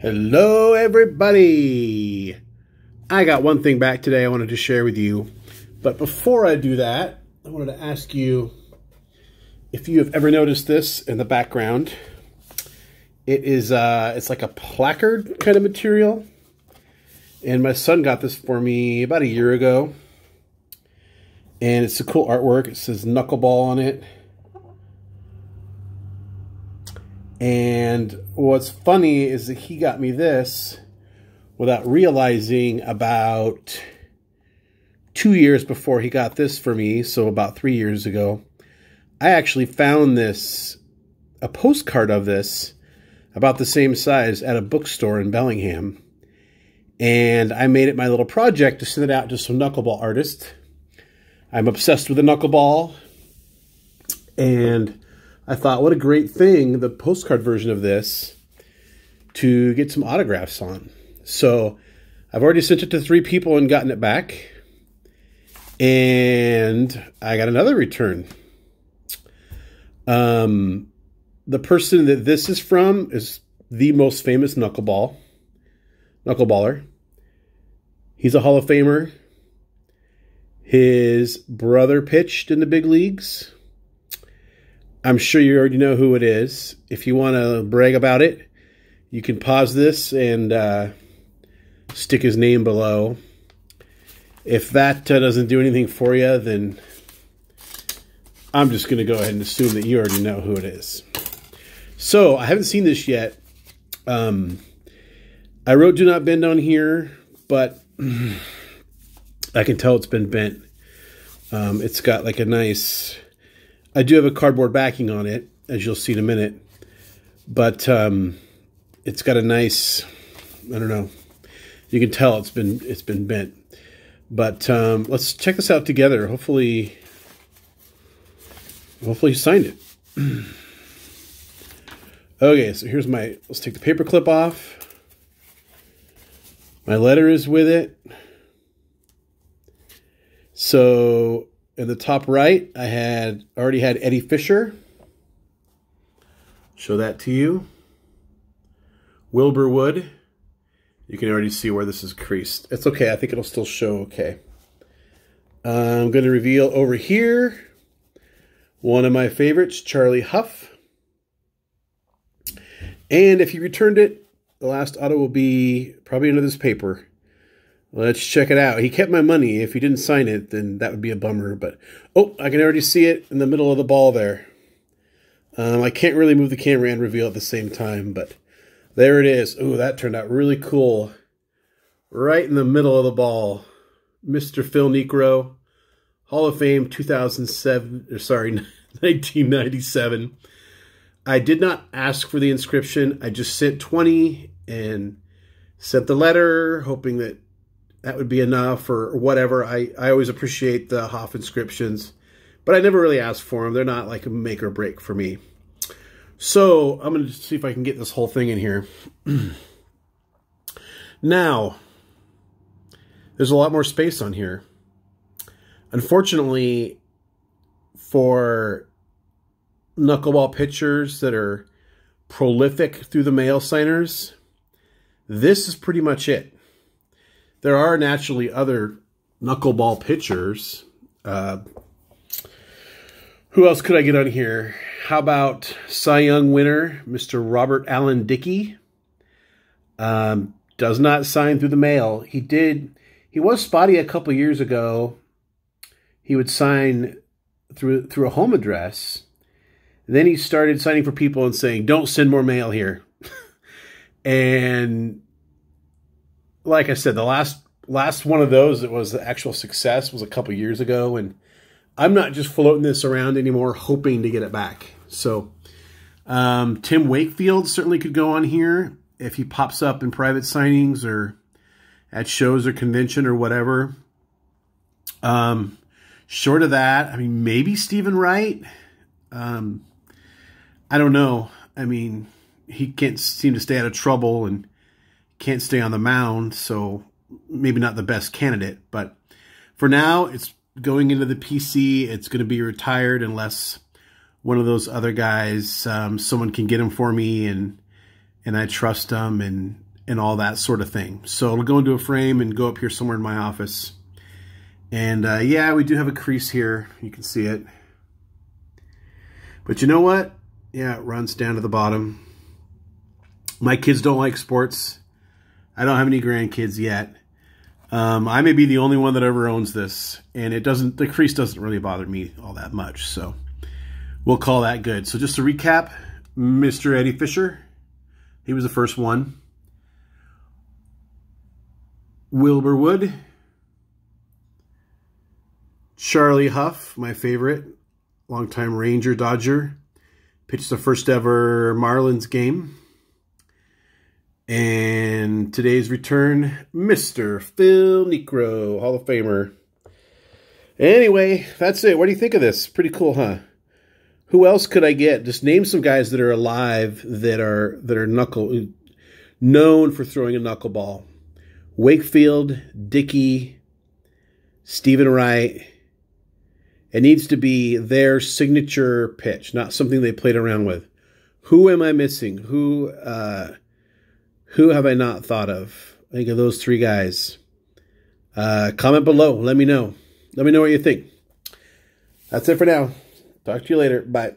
Hello, everybody. I got one thing back today I wanted to share with you. But before I do that, I wanted to ask you if you have ever noticed this in the background. It is, it's like a placard kind of material. And my son got this for me about a year ago. And it's a cool artwork. It says knuckleball on it. And what's funny is that he got me this without realizing about 2 years before he got this for me, so about 3 years ago, I actually found this, a postcard of this, about the same size at a bookstore in Bellingham. And I made it my little project to send it out to some knuckleball artists. I'm obsessed with the knuckleball, and I thought, what a great thing, the postcard version of this, to get some autographs on. So I've already sent it to 3 people and gotten it back. And I got another return. The person that this is from is the most famous knuckleballer. He's a Hall of Famer. His brother pitched in the big leagues. I'm sure you already know who it is. If you want to brag about it, you can pause this and stick his name below. If that doesn't do anything for you, then I'm just going to go ahead and assume that you already know who it is. So, I haven't seen this yet. I wrote "Do Not Bend" on here, but I can tell it's been bent. It's got like a nice... I do have a cardboard backing on it, as you'll see in a minute. But it's got a nice, I don't know. You can tell it's been bent. But let's check this out together. Hopefully you signed it. Okay, so here's my, let's take the paper clip off. My letter is with it. So in the top right, I already had Eddie Fisher. Show that to you. Wilbur Wood. You can already see where this is creased. It's okay. I think it'll still show okay. I'm going to reveal over here one of my favorites, Charlie Huff. And if you returned it, the last auto will be probably under this paper. Let's check it out. He kept my money. If he didn't sign it, then that would be a bummer. But, oh, I can already see it in the middle of the ball there. I can't really move the camera and reveal at the same time, but there it is. Ooh, that turned out really cool. Right in the middle of the ball. Mr. Phil Niekro, Hall of Fame 1997. I did not ask for the inscription. I just sent 20 and sent the letter, hoping that would be enough or whatever. I always appreciate the Hof inscriptions, but I never really asked for them. They're not like a make or break for me. So I'm going to see if I can get this whole thing in here. Now, there's a lot more space on here. Unfortunately, for knuckleball pitchers that are prolific through the mail signers, this is pretty much it. There are naturally other knuckleball pitchers. Who else could I get on here? How about Cy Young winner, Mr. Robert Allen Dickey? Does not sign through the mail. He was spotty a couple years ago. He would sign through a home address. Then he started signing for people and saying, "Don't send more mail here." And like I said, the last one of those that was the actual success was a couple years ago, and I'm not just floating this around anymore hoping to get it back. So Tim Wakefield certainly could go on here if he pops up in private signings or at shows or convention or whatever. Short of that, I mean, maybe Stephen Wright. I don't know. I mean, he can't seem to stay out of trouble and can't stay on the mound, so maybe not the best candidate. But for now, it's going into the PC. It's going to be retired unless one of those other guys, someone can get him for me and I trust them, and and all that sort of thing. So it'll go into a frame and go up here somewhere in my office. And yeah, we do have a crease here. You can see it. But you know what? Yeah, it runs down to the bottom. My kids don't like sports. I don't have any grandkids yet. I may be the only one that ever owns this, and the crease doesn't really bother me all that much, so we'll call that good. So just to recap, Mr. Eddie Fisher, he was the first one. Wilbur Wood, Charlie Huff, my favorite, longtime Ranger Dodger, pitched the first ever Marlins game. And today's return, Mr. Phil Niekro, Hall of Famer. Anyway, that's it. What do you think of this? Pretty cool, huh? Who else could I get? Just name some guys that are alive that are known for throwing a knuckleball. Wakefield, Dickey, Stephen Wright. It needs to be their signature pitch, not something they played around with. Who am I missing? Who have I not thought of? I think of those three guys. Comment below. Let me know. Let me know what you think. That's it for now. Talk to you later. Bye.